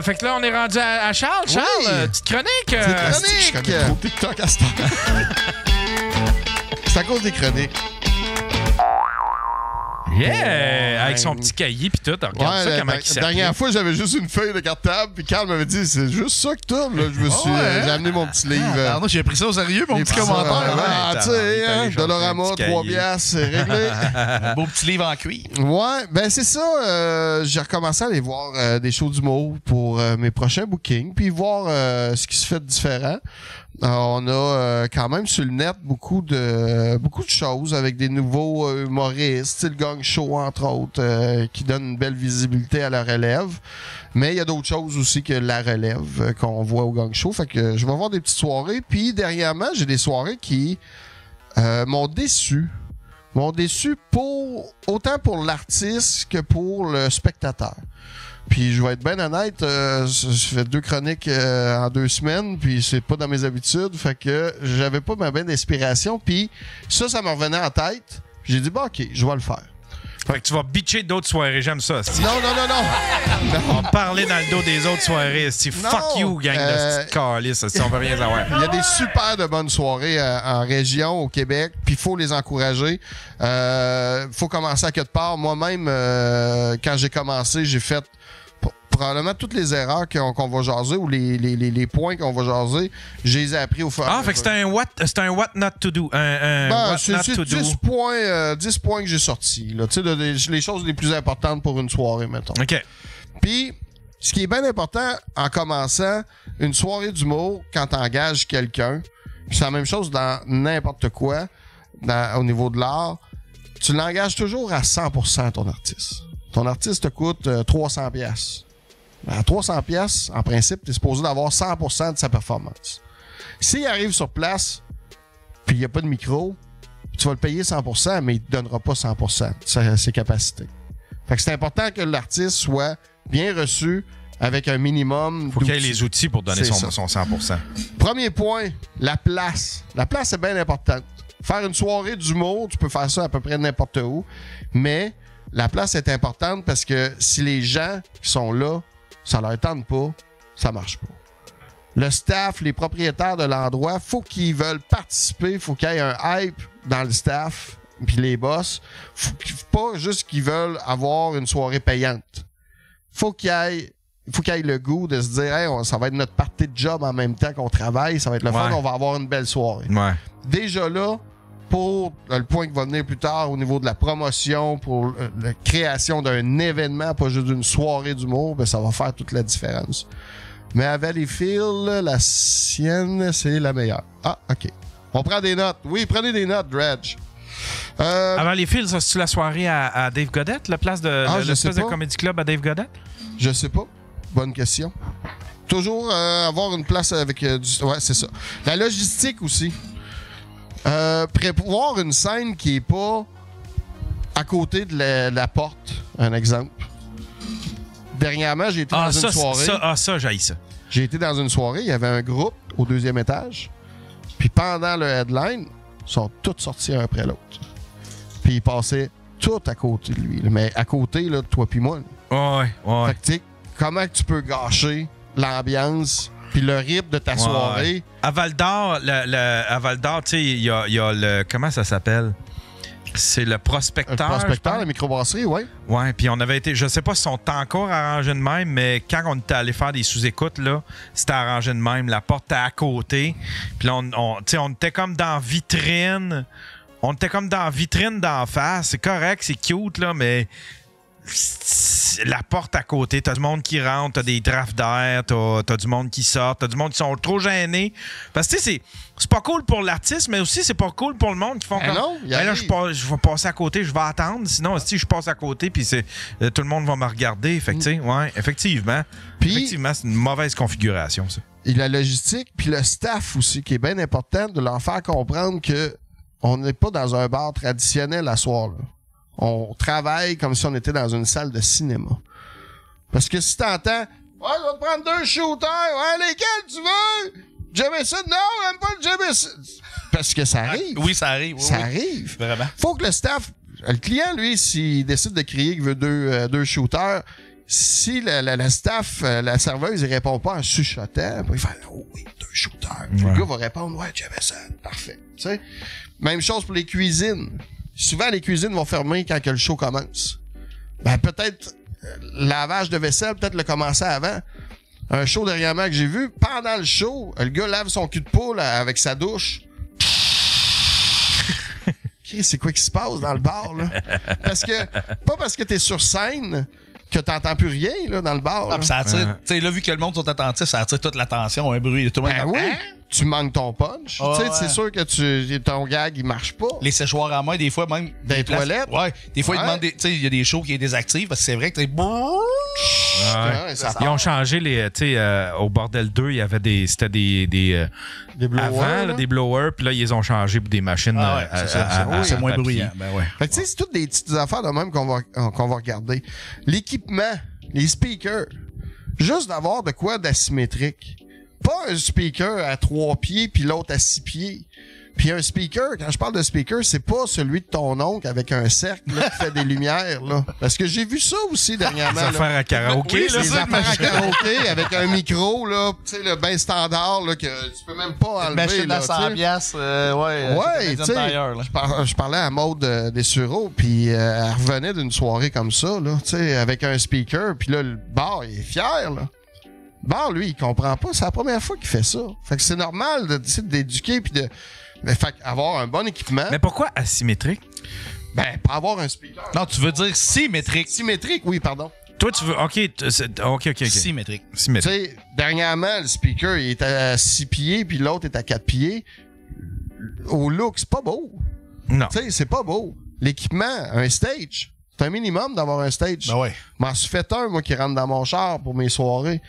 Fait que là, on est rendu à Charles. Charles, petite chronique. Je connais trop TikTok à ce temps. C'est à cause des chroniques. Yeah! Avec son petit cahier pis tout. Regarde ça, comment il s'appelle. La dernière fois, j'avais juste une feuille de cartable, puis Carl m'avait dit, c'est juste ça que t'as. Là, j'ai amené mon petit livre. Moi, j'ai pris ça au sérieux, mon petit commentaire. Tu sais, Dollarama, 3 piastres, c'est réglé. Un beau petit livre en cuir. Ouais, ben c'est ça. J'ai recommencé à aller voir des shows d'humour pour mes prochains bookings, puis voir ce qui se fait de différent. On a quand même sur le net beaucoup de choses avec des nouveaux humoristes, le Gang Show entre autres, qui donnent une belle visibilité à la relève. Mais il y a d'autres choses aussi que la relève qu'on voit au Gang Show. Fait que je vais voir des petites soirées. Puis dernièrement, j'ai des soirées qui m'ont déçu. Autant pour l'artiste que pour le spectateur. Puis je vais être bien honnête, je fais 2 chroniques en 2 semaines, puis c'est pas dans mes habitudes, fait que j'avais pas ma bonne d'inspiration, puis ça me revenait en tête. J'ai dit, OK, je vais le faire. Fait que tu vas bitcher d'autres soirées, j'aime ça. Non. On va parler dans le dos des autres soirées. Fuck you, gang de petite calice, on veut rien savoir. Il y a des super de bonnes soirées en région, au Québec, puis il faut les encourager. Faut commencer à quelque part. Moi-même, quand j'ai commencé, j'ai fait probablement toutes les erreurs qu'on va jaser ou les points qu'on va jaser, je les ai appris au fur et à mesure. Fait que c'est un what not to do. C'est 10 points que j'ai sortis. Les choses les plus importantes pour une soirée, mettons. OK. Puis, ce qui est bien important en commençant une soirée d'humour, quand tu engages quelqu'un, c'est la même chose dans n'importe quoi, au niveau de l'art, tu l'engages toujours à 100% ton artiste. Ton artiste te coûte 300 pièces. À 300 pièces, en principe, tu es supposé d'avoir 100% de sa performance. S'il arrive sur place, puis il n'y a pas de micro, tu vas le payer 100%, mais il ne te donnera pas 100% de ses capacités. Fait que c'est important que l'artiste soit bien reçu avec un minimum. Faut qu'il ait les outils pour donner son 100%. Premier point, la place. La place est bien importante. Faire une soirée d'humour, tu peux faire ça à peu près n'importe où, mais la place est importante parce que si les gens qui sont là, ça leur tente pas, ça marche pas. Le staff, les propriétaires de l'endroit, faut qu'ils veulent participer, faut qu'il y ait un hype dans le staff, puis les boss. Faut pas juste qu'ils veulent avoir une soirée payante. Faut qu'il y ait le goût de se dire, hey, ça va être notre partie de job en même temps qu'on travaille, ça va être le fun, on va avoir une belle soirée. Ouais. Déjà là, pour le point qui va venir plus tard au niveau de la promotion, pour la création d'un événement, pas juste d'une soirée d'humour, ben ça va faire toute la différence. Mais à Valleyfield, la sienne, c'est la meilleure. Ah, OK. On prend des notes. Oui, prenez des notes, Dredge. À Valleyfield, ça, c'est-tu la soirée à Dave Godette, la place de l'espèce de Comedy Club à Dave Godette? Je sais pas. Bonne question. Toujours avoir une place avec du... Ouais, c'est ça. La logistique aussi. Prévoir une scène qui est pas à côté de la porte, un exemple. Dernièrement, j'ai été dans une soirée. Ça, j'haïs ça. J'ai été dans une soirée, il y avait un groupe au 2e étage. Puis pendant le headline, ils sont tous sortis un après l'autre. Puis ils passaient tout à côté de lui. Mais à côté, là, de toi puis moi. Ouais. Fait que tu sais, comment tu peux gâcher l'ambiance puis le rythme de ta soirée? À Val-d'Or, tu sais, il y a le... Comment ça s'appelle? C'est le prospecteur. Le prospecteur, la microbrasserie, oui. Ouais, puis on avait été... Je sais pas si sont encore arrangés de même, mais quand on était allé faire des sous-écoutes, là, c'était arrangé de même. La porte était à côté. Puis là, on était comme dans vitrine. On était comme dans vitrine d'en face. C'est correct, c'est cute, là, mais... La porte à côté, t'as du monde qui rentre, t'as des drafts d'air, t'as du monde qui sort, t'as du monde qui sont trop gênés. Parce que tu sais, c'est pas cool pour l'artiste, mais aussi c'est pas cool pour le monde qui font comme... Non, là, je vais passer à côté, je vais attendre. Sinon, si je passe à côté, puis tout le monde va me regarder. Fait que, tu sais, ouais, effectivement. Effectivement, c'est une mauvaise configuration, ça. Et la logistique, puis le staff aussi, qui est bien important de leur faire comprendre que on n'est pas dans un bar traditionnel à soir, là. On travaille comme si on était dans une salle de cinéma. Parce que si t'entends, ouais, je vais te prendre 2 shooters, ouais, lesquels tu veux? Jameson, non, même pas le Jameson. Parce que ça arrive. Oui, ça arrive. Oui, ça arrive. Vraiment. Faut que le staff, le client, lui, s'il décide de crier qu'il veut 2 shooters, si la staff, la serveuse, il répond pas en chuchotant, il fait « Oh oui, t'as un shooter. » Le gars va répondre « Ouais, j'avais ça. Parfait. » Tu sais? Même chose pour les cuisines. Souvent, les cuisines vont fermer quand que le show commence. Ben, peut-être lavage de vaisselle, peut-être le commencer avant. Un show dernièrement que j'ai vu, pendant le show, le gars lave son cul de poule avec sa douche. C'est quoi qui se passe dans le bar, là? Pas parce que t'es sur scène que t'entends plus rien, là, dans le bar. Ah, ça attire, tu sais, là, vu que le monde sont attentifs, ça attire toute l'attention, un bruit. Tout le monde oui. Tu manques ton punch. Oh, c'est sûr que ton gag, il marche pas. Les séchoirs à main, des fois, même. Des toilettes. Ouais. Des fois, ils demandent tu sais, il y a des shows qui les désactivent parce que c'est vrai que t'es. Ils ont changé les. Tu sais, au Bordel 2, il y avait des. C'était des blowers. Avant, là, des blowers, puis là, ils ont changé pour des machines. C'est moins bruyant. Ben ouais. Fait que tu sais, c'est toutes des petites affaires de même qu'on va regarder. L'équipement, les speakers. Juste d'avoir de quoi d'asymétrique. Pas un speaker à 3 pieds puis l'autre à 6 pieds. Puis un speaker, quand je parle de speaker, c'est pas celui de ton oncle avec un cercle là, qui fait des lumières. Là. Parce que j'ai vu ça aussi dernièrement. Les affaires à karaoké. Oui, les affaires à karaoké avec un micro, là, tu sais, le ben standard, là, que tu peux même pas enlever. Machine à 100 piastres, ouais, tu sais, je parlais à Maude Dessureau, puis elle revenait d'une soirée comme ça, là, tu sais, avec un speaker, puis là, le bar, il est fier, là. Le bar, lui, il comprend pas. C'est la première fois qu'il fait ça. Fait que c'est normal d'éduquer puis de... Fait avoir un bon équipement. Mais pourquoi asymétrique? Ben, pour avoir un speaker. Non, tu veux dire symétrique. Symétrique, oui, pardon. Toi, tu veux... OK. Symétrique. Tu sais, dernièrement, le speaker, il est à 6 pieds, puis l'autre est à 4 pieds. Au look, c'est pas beau. Non. Tu sais, c'est pas beau. L'équipement, un stage, c'est un minimum d'avoir un stage. Ben ouais. M'en suis fait un, moi, qui rentre dans mon char pour mes soirées.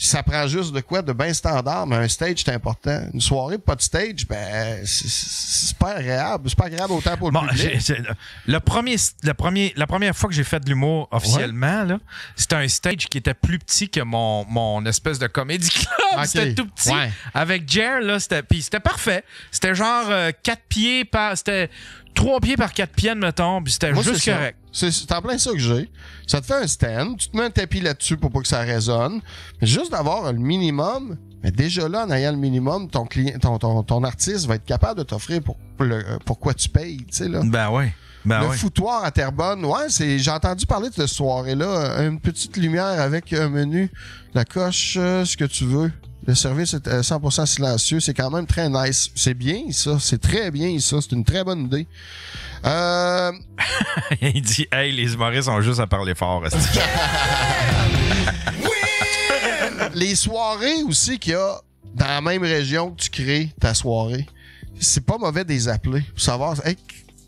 Ça prend juste de quoi de bien standard, mais un stage, c'est important. Une soirée, pas de stage, ben, c'est pas agréable. C'est pas agréable autant pour le public. La première fois que j'ai fait de l'humour officiellement, là, c'était un stage qui était plus petit que mon espèce de comédie club. Okay. C'était tout petit. Ouais. Avec Jer, là, c'était parfait. C'était genre 4 pieds par... C'était 3 pieds par 4 pieds, mettons, puis c'était juste correct. C'est en plein ça que j'ai. Ça te fait un stand, tu te mets un tapis là-dessus pour pas que ça résonne. Mais juste d'avoir le minimum, mais déjà là, en ayant le minimum, ton artiste va être capable de t'offrir pour quoi tu payes, tu sais, là. Ben oui. Le foutoir à Terrebonne, j'ai entendu parler de cette soirée-là. Une petite lumière avec un menu, la coche, ce que tu veux. Le service est 100% silencieux. C'est quand même très nice. C'est bien, ça. C'est très bien, ça. C'est une très bonne idée. Il dit, hey, les humoristes ont juste à parler fort. Les soirées aussi qu'il y a dans la même région que tu crées ta soirée, c'est pas mauvais de les appeler pour savoir, hey,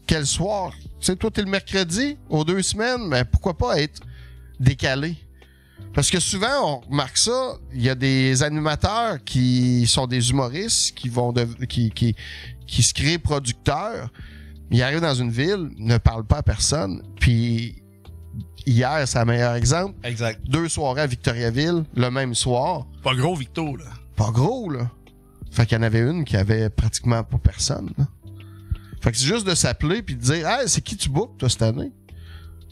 quel soir? Tu sais, toi, t'es le mercredi, aux 2 semaines, mais pourquoi pas être décalé? Parce que souvent, on remarque ça, il y a des animateurs qui sont des humoristes qui se créent producteurs. Ils arrivent dans une ville, ne parlent pas à personne. Puis hier, c'est le meilleur exemple. Exact. 2 soirées à Victoriaville, le même soir. Pas gros, Victo, là. Pas gros, là. Fait qu'il y en avait une qui avait pratiquement pas personne, là. Fait que c'est juste de s'appeler puis de dire, hey, c'est qui tu bookes, toi, cette année?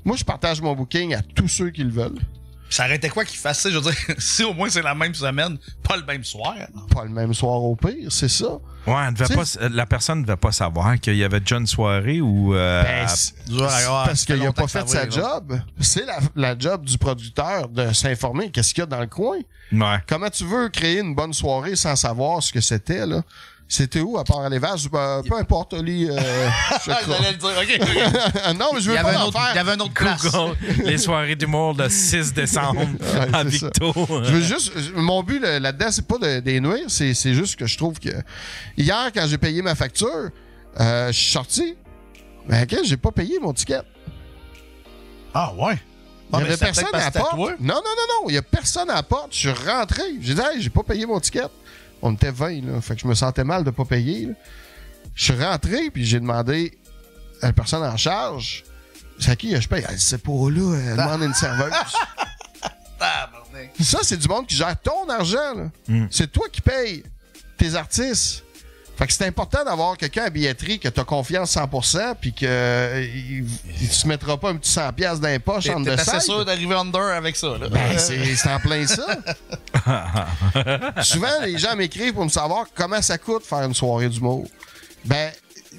Moi, je partage mon booking à tous ceux qui le veulent. Ça arrêtait quoi qu'il fasse ça? Je veux dire, si au moins c'est la même semaine, pas le même soir. Non? Pas le même soir au pire, c'est ça. Ouais, la personne ne devait pas savoir qu'il y avait déjà une soirée ou... parce qu'il n'a pas fait sa job. C'est la job du producteur de s'informer qu'est-ce qu'il y a dans le coin. Ouais. Comment tu veux créer une bonne soirée sans savoir ce que c'était, là? C'était où, à part à l'Évase? Peu importe, Oli. J'allais le dire, OK. Non, mais je veux pas en faire. Il y avait un autre place. Les soirées d'humour le 6 décembre à Victo. Je veux juste... Mon but là-dedans, c'est pas de nuire, c'est juste que je trouve que... Hier, quand j'ai payé ma facture, je suis sorti. Mais OK, j'ai pas payé mon ticket. Ah, ouais? Il y avait personne à la porte. Non. Il y a personne à la porte. Je suis rentré. J'ai dit, hey, j'ai pas payé mon ticket. On était 20, là. Fait que je me sentais mal de pas payer, là. Je suis rentré, puis j'ai demandé à la personne en charge, c'est à qui je paye? Elle sait pas, là. Elle demande une serveuse. Ça, c'est du monde qui gère ton argent, là. C'est toi qui payes tes artistes. Fait que c'est important d'avoir quelqu'un à billetterie que t'as confiance 100% puis que il se mettra pas un petit 100$ dans les poches en T'es dessous. assez sûr d'arriver under avec ça, là. Ben, c'est en plein ça. Souvent, les gens m'écrivent pour me savoir comment ça coûte faire une soirée d'humour. Ben,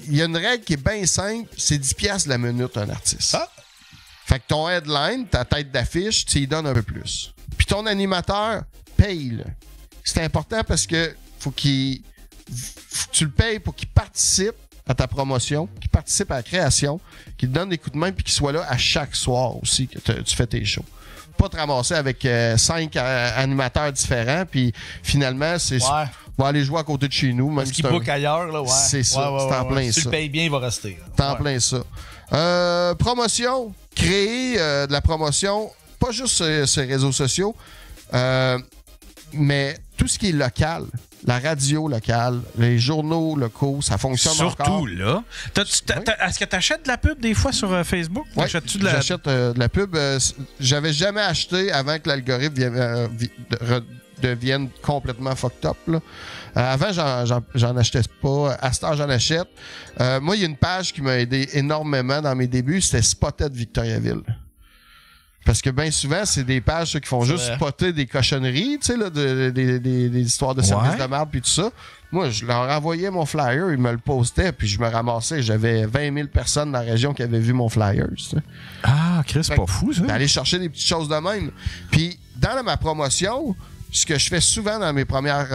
il y a une règle qui est bien simple, c'est 10$ la minute un artiste. Ah. Fait que ton headline, ta tête d'affiche, tu y donnes un peu plus. Puis ton animateur, paye-le. C'est important parce que faut que tu le payes pour qu'il participe à ta promotion, qu'il participe à la création, qu'il te donne des coups de main puis qu'il soit là à chaque soir aussi que tu fais tes shows. Pas te ramasser avec 5 animateurs différents puis finalement, c'est Ouais. on va aller jouer à côté de chez nous. Même Parce qu'il book ailleurs, là, ouais. C'est ça, c'est en plein Si tu ça. le payes bien, il va rester. là. C'est en Ouais. plein ça. Promotion. Créer de la promotion, pas juste sur les réseaux sociaux, mais tout ce qui est local. La radio locale, les journaux locaux, ça fonctionne Surtout encore. là. Est-ce que tu achètes de la pub des fois sur Facebook? Ouais, Achètes-tu de la... j'achète de la pub. J'avais jamais acheté avant que l'algorithme devienne complètement fucked up. Là. Avant, j'en achetais pas. À cette heure, j'en achète. Moi, il y a une page qui m'a aidé énormément dans mes débuts. C'était Spotted Victoriaville. Parce que bien souvent, c'est des pages ceux qui font juste vrai. spotter des cochonneries, tu sais, là, des histoires de services Ouais. de merde puis tout ça. Moi, je leur envoyais mon flyer, ils me le postaient, puis je me ramassais. J'avais 20 000 personnes dans la région qui avaient vu mon flyer. Tu sais. Ah, Chris, c'est pas fou, ça. D'aller chercher des petites choses de même. Puis, dans ma promotion, ce que je fais souvent dans mes premières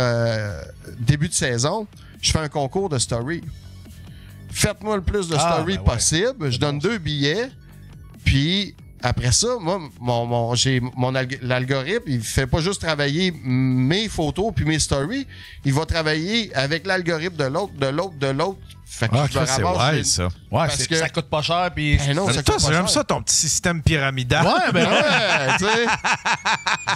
débuts de saison, je fais un concours de story. Faites-moi le plus de story ben ouais. possible. Je donne 2 billets. Puis, après ça, moi, l'algorithme, il fait pas juste travailler mes photos puis mes stories. Il va travailler avec l'algorithme de l'autre. Fait que Ah, je me Chris, c'est ramasse ouais, une- ça. Ouais, Parce c'est que- ça coûte pas cher, puis... Ben non, ça coûte pas J'aime cher. ça, ton petit système pyramidal. Ouais, ben ouais. Ouais, tu sais.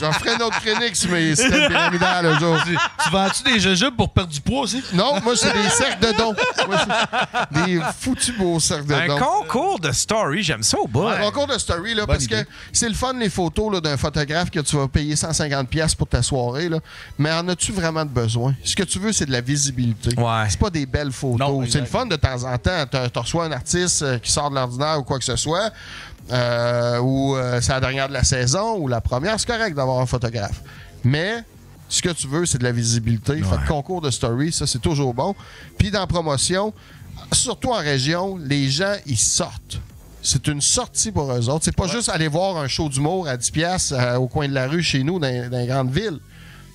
J'en ferai une autre clinique sur mes systèmes pyramidales un jour. Tu vends-tu des jujubes pour perdre du poids aussi? Non, moi, c'est des cercles de dons. Moi, c'est des foutus beaux cercles de Un dons. concours de story, j'aime ça au bout. Un concours de story, là, Bonne parce idée. que c'est le fun, les photos là, d'un photographe que tu vas payer 150$ pour ta soirée. Là. Mais en as-tu vraiment de besoin? Ce que tu veux, c'est de la visibilité. Ouais. C'est pas des belles photos. Non, C'est exact. le fun de temps en temps. Tu reçois un artiste qui sort de l'ordinaire ou quoi que ce soit, ou c'est la dernière de la saison, ou la première. C'est correct d'avoir un photographe. Mais ce que tu veux, c'est de la visibilité. Fait que concours de story, ça, c'est toujours bon. Puis dans la promotion, surtout en région, les gens, ils sortent. C'est une sortie pour eux autres. C'est pas juste aller voir un show d'humour à 10$ au coin de la rue chez nous, dans les grandes villes.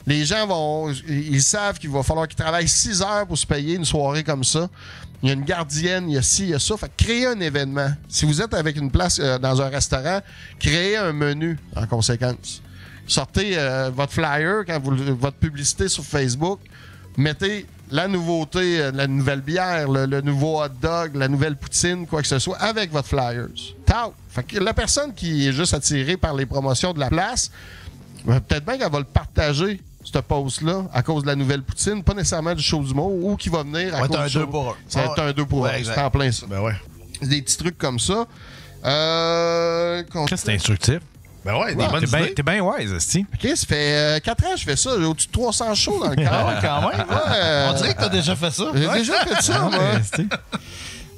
Les gens ils savent qu'il va falloir qu'ils travaillent 6 heures pour se payer une soirée comme ça. Il y a une gardienne, il y a ci, il y a ça. Fait que créez un événement. Si vous êtes avec une place dans un restaurant, créez un menu en conséquence. Sortez votre flyer, votre publicité sur Facebook. Mettez la nouveauté, la nouvelle bière, le nouveau hot dog, la nouvelle poutine, quoi que ce soit, avec votre flyers. Tao! Fait que la personne qui est juste attirée par les promotions de la place, peut-être bien qu'elle va le partager, ce post-là, à cause de la nouvelle poutine, pas nécessairement du show d'humour, ou qui va venir à Ça va cause être un du show. 2 pour 1. Ça va être un 2 pour 1. Ouais, exact. C'est en plein ça. Ben ouais. Des petits trucs comme ça. Chris, c'est instructif. Ben ouais, des Ouais, bonnes idées. T'es bien wise, Esti. OK, ça fait 4 ans que je fais ça. J'ai au-dessus de 300 shows dans le Ah ouais, corps. quand même. Ouais. On dirait que t'as déjà fait ça. J'ai Ouais. déjà fait ça, moi. Ouais, Esti.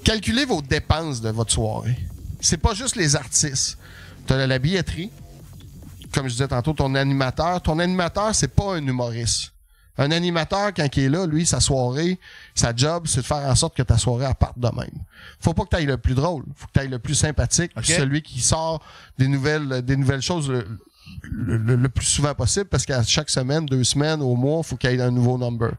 Calculez vos dépenses de votre soirée. C'est pas juste les artistes. T'as la billetterie. Comme je disais tantôt, ton animateur. Ton animateur, c'est pas un humoriste. Un animateur, quand il est là, lui, sa soirée, sa job, c'est de faire en sorte que ta soirée elle parte de même. Faut pas que tu ailles le plus drôle. Faut que tu ailles le plus sympathique. Ok. Celui qui sort des nouvelles choses le plus souvent possible, parce qu'à chaque semaine, 2 semaines, au mois, faut qu'il y ait un nouveau number.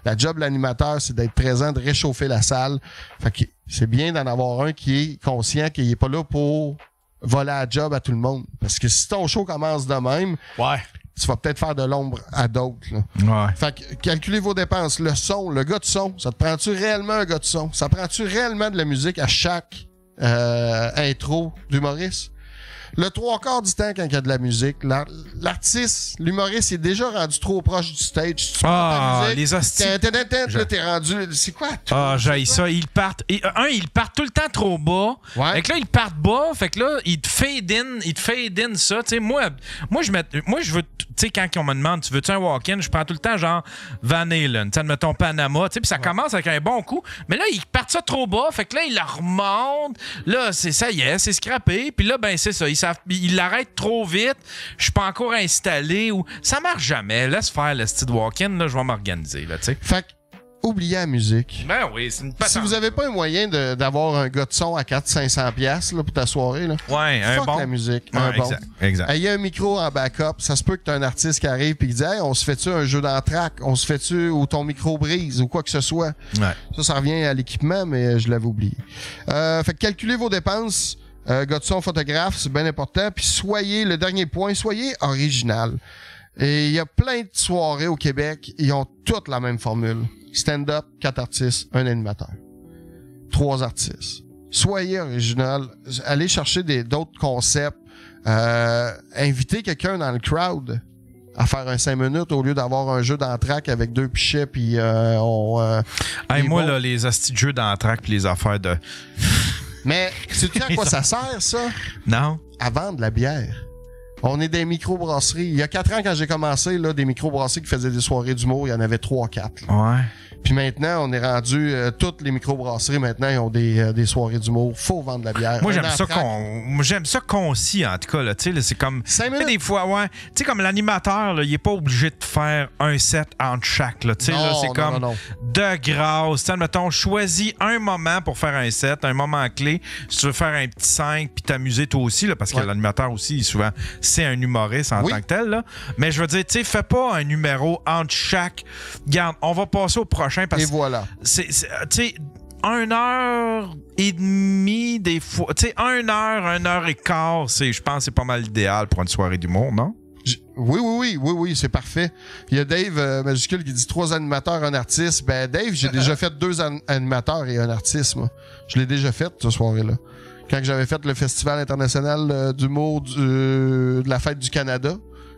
La job de l'animateur, c'est d'être présent, de réchauffer la salle. Fait que c'est bien d'en avoir un qui est conscient qu'il est pas là pour voler la job à tout le monde. Parce que si ton show commence de même, Ouais. tu vas peut-être faire de l'ombre à d'autres. Là. Ouais. Fait que calculez vos dépenses. Le son, le gars de son, ça te prend-tu réellement un gars de son? Ça prend-tu réellement de la musique à chaque intro d'humoriste? Le 3/4 du temps, quand il y a de la musique, l'artiste, l'humoriste, est déjà rendu trop proche du stage. Tu Ah, ta musique, les hosties. là, t'es rendu... C'est quoi? Ah, j'haïs ça. Ils partent tout le temps trop bas. Ouais. Fait que là, ils partent bas. Fait que là, ils te fade in ça. Tu sais, moi, je veux... Tu sais, quand on me demande, tu veux-tu un walk-in, je prends tout le temps genre Van Halen, tu sais, admettons Panama. Tu sais, puis ça commence avec un bon coup. Mais là, ils partent ça trop bas. Fait que là, ils la remontent. Là, ça y est, c'est scrappé. Puis là, ben, c'est ça. Ils l'arrêtent trop vite. Je suis pas encore installé. Ou ça marche jamais. Laisse faire le style walk-in. Là, je vais m'organiser. Là, tu sais. Fait que, oubliez la musique. Ben oui, c'est une patente. Si vous avez pas un moyen d'avoir un gars de son à 400-500$ là, pour ta soirée, là, Ouais, un fuck bon. la musique. Ouais, un bon. exact. Il y a un micro en backup. Ça se peut que tu as un artiste qui arrive et qui dit hey, on se fait-tu un jeu d'entraque? On se fait-tu ou ton micro brise ou quoi que ce soit? Ouais. Ça revient à l'équipement, mais je l'avais oublié. Fait que calculez vos dépenses. Gars de son, photographe, c'est bien important. Puis le dernier point, soyez original. Et il y a plein de soirées au Québec, ils ont toutes la même formule. Stand-up, 4 artistes, un animateur. 3 artistes. Soyez original. Allez chercher d'autres concepts. Invitez quelqu'un dans le crowd à faire un 5 minutes au lieu d'avoir un jeu d'entraque avec 2 pichets puis moi, là, les hosties de jeux d'entraque puis les affaires de... Mais sais-tu à quoi ça sert, ça? Non? À vendre de la bière. On est des microbrasseries. Il y a 4 ans, quand j'ai commencé, là, des microbrasseries qui faisaient des soirées d'humour, il y en avait 3-4. Ouais. Puis maintenant, on est rendu... toutes les microbrasseries, maintenant, ils ont des soirées d'humour. Faut vendre de la bière. Moi, j'aime ça concis, en tout cas. Là, là, c'est comme... 5 minutes. Des fois, ouais. Tu sais, comme l'animateur, là, il est pas obligé de faire un set entre chaque. Là, là, c'est comme non. de grâce. Mettons, choisis un moment pour faire un set, un moment clé. Si tu veux faire un petit 5 puis t'amuser toi aussi, là, parce que l'animateur aussi, souvent, c'est un humoriste en tant que tel. Là. Mais je veux dire, tu sais, fais pas un numéro entre chaque. Regarde, on va passer au prochain. Parce et voilà. Tu sais, 1h30 des fois. Tu sais, 1h15, je pense que c'est pas mal idéal pour une soirée d'humour, non? Oui, c'est parfait. Il y a Dave Majuscule qui dit 3 animateurs, un artiste. Ben, Dave, j'ai déjà fait 2 animateurs et un artiste, moi. Je l'ai déjà fait, cette soirée-là. Quand j'avais fait le Festival international d'humour de la Fête du Canada,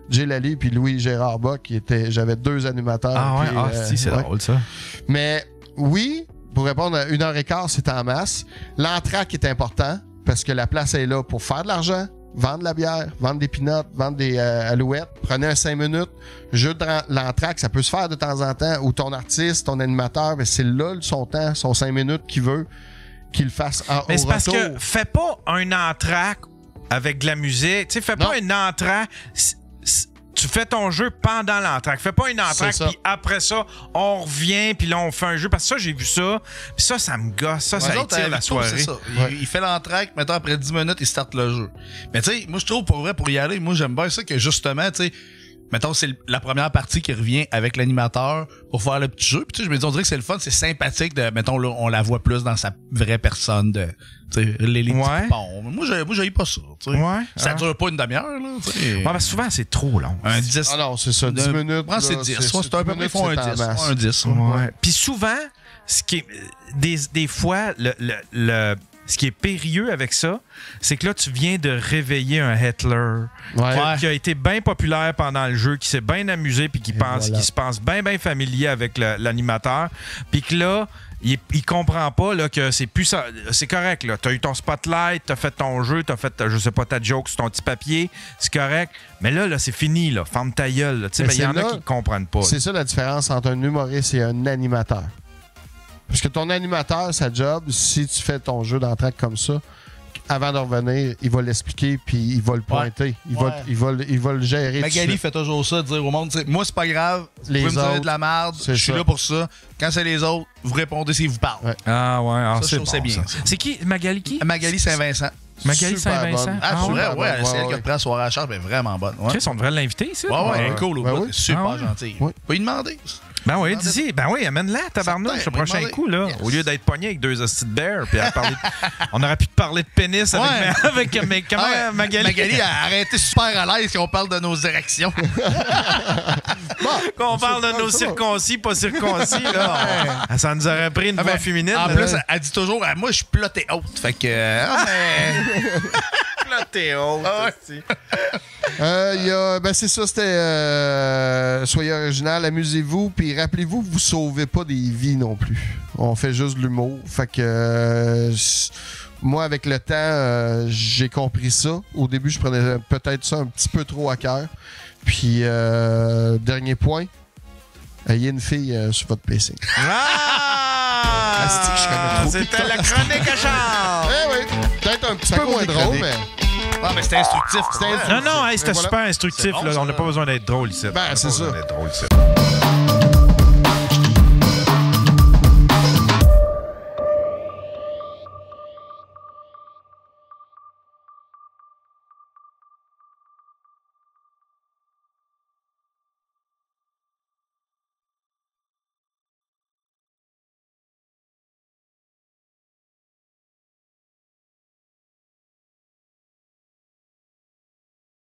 Jay Lally puis Louis Gérard Bach, j'avais 2 animateurs. Ah ouais, puis, c'est drôle, ça. Mais oui, pour répondre à 1h15, c'est en masse. L'entraque est important parce que la place est là pour faire de l'argent, vendre de la bière, vendre des peanuts, vendre des alouettes. Prenez un 5 minutes. Jeu de l'entraque, ça peut se faire de temps en temps. Ou ton artiste, ton animateur, ben c'est là son temps, son 5 minutes qu'il veut qu'il le fasse mais c'est au parce retour. que fais pas un entraque avec de la musique. Tu sais, fais pas un entraque... Tu fais ton jeu pendant l'entraque. Fais pas une entraque, puis après ça, on revient, puis là, on fait un jeu. Parce que ça, j'ai vu ça. Puis ça me gosse. Ça étire la soirée. Ça. Il fait l'entraque, maintenant, après 10 minutes, il starte le jeu. Mais tu sais, moi, je trouve, pour vrai, pour y aller, moi, j'aime bien ça que justement, tu sais, mettons, c'est la première partie qui revient avec l'animateur pour faire le petit jeu. Puis tu sais, je me dis, on dirait que c'est le fun, c'est sympathique de, mettons, là, on la voit plus dans sa vraie personne de, tu sais, les petits pompons. Moi, j'ai pas ça, tu sais. Ouais. Ça dure pas une demi-heure, là, tu sais. Ouais, mais souvent, c'est trop long. Un 10. Ah non, c'est ça, 10 minutes. Prends, c'est 10. Soit c'est un peu, ils font un 10. Un 10. Ouais. Puis souvent, ce qui est, des fois, ce qui est périlleux avec ça, c'est que là, tu viens de réveiller un Hitler qui a été bien populaire pendant le jeu, qui s'est bien amusé, puis qui se pense bien familier avec l'animateur. Puis que là, il comprend pas là, que c'est plus ça. C'est correct, là. T'as eu ton spotlight, t'as fait ton jeu, t'as fait, je sais pas, ta joke sur ton petit papier. C'est correct. Mais là, c'est fini, là. Ferme ta gueule. Il y en a qui comprennent pas. C'est ça la différence entre un humoriste et un animateur. Parce que ton animateur, sa job, si tu fais ton jeu d'entraque comme ça, avant de revenir, il va l'expliquer puis il va le pointer. Il va le gérer. Magali fait toujours ça, dire au monde, moi, c'est pas grave, vous pouvez me dire de la merde, je suis là pour ça. Quand c'est les autres, vous répondez s'ils vous parlent. Ouais. Ah ouais, ça, je trouve c'est bien. C'est qui? Magali qui? Magali Saint-Vincent. Magali Saint-Vincent. Ah, c'est vrai, ouais. C'est elle qui a pris la soirée à la charge, mais vraiment bonne. Chris, on devrait l'inviter, ça? Ouais, cool. Super gentil. Ouais. Pas y demander. Ben oui, dis-y. Ben oui, amène-la, tabarnouche, le prochain coup, là. Yes. Au lieu d'être pogné avec 2 hosties de bear, puis à parler on aurait pu te parler de pénis avec Magali. Magali a arrêté super à l'aise quand on parle de nos érections. Quand on parle de nos circoncis, pas circoncis, là. Ça nous aurait pris une voix féminine. En plus, elle dit toujours, moi, je suis ploté haute. Fait que... T'es honte, c'est ça, c'était soyez original, amusez-vous, puis rappelez-vous, vous sauvez pas des vies non plus. On fait juste de l'humour. Fait que moi, avec le temps, j'ai compris ça. Au début, je prenais peut-être ça un petit peu trop à cœur. Puis, dernier point, ayez une fille sur votre PC. Asti que je connais trop. C'était la chronique à Charles! Oui. Peut-être un petit peu moins drôle, mais... Ah, mais c'était instructif. Non, c'était voilà. super instructif. Bon, là. ça. On n'a pas besoin d'être drôle ici. Ben, c'est ça. On n'a pas besoin d'être drôle ici.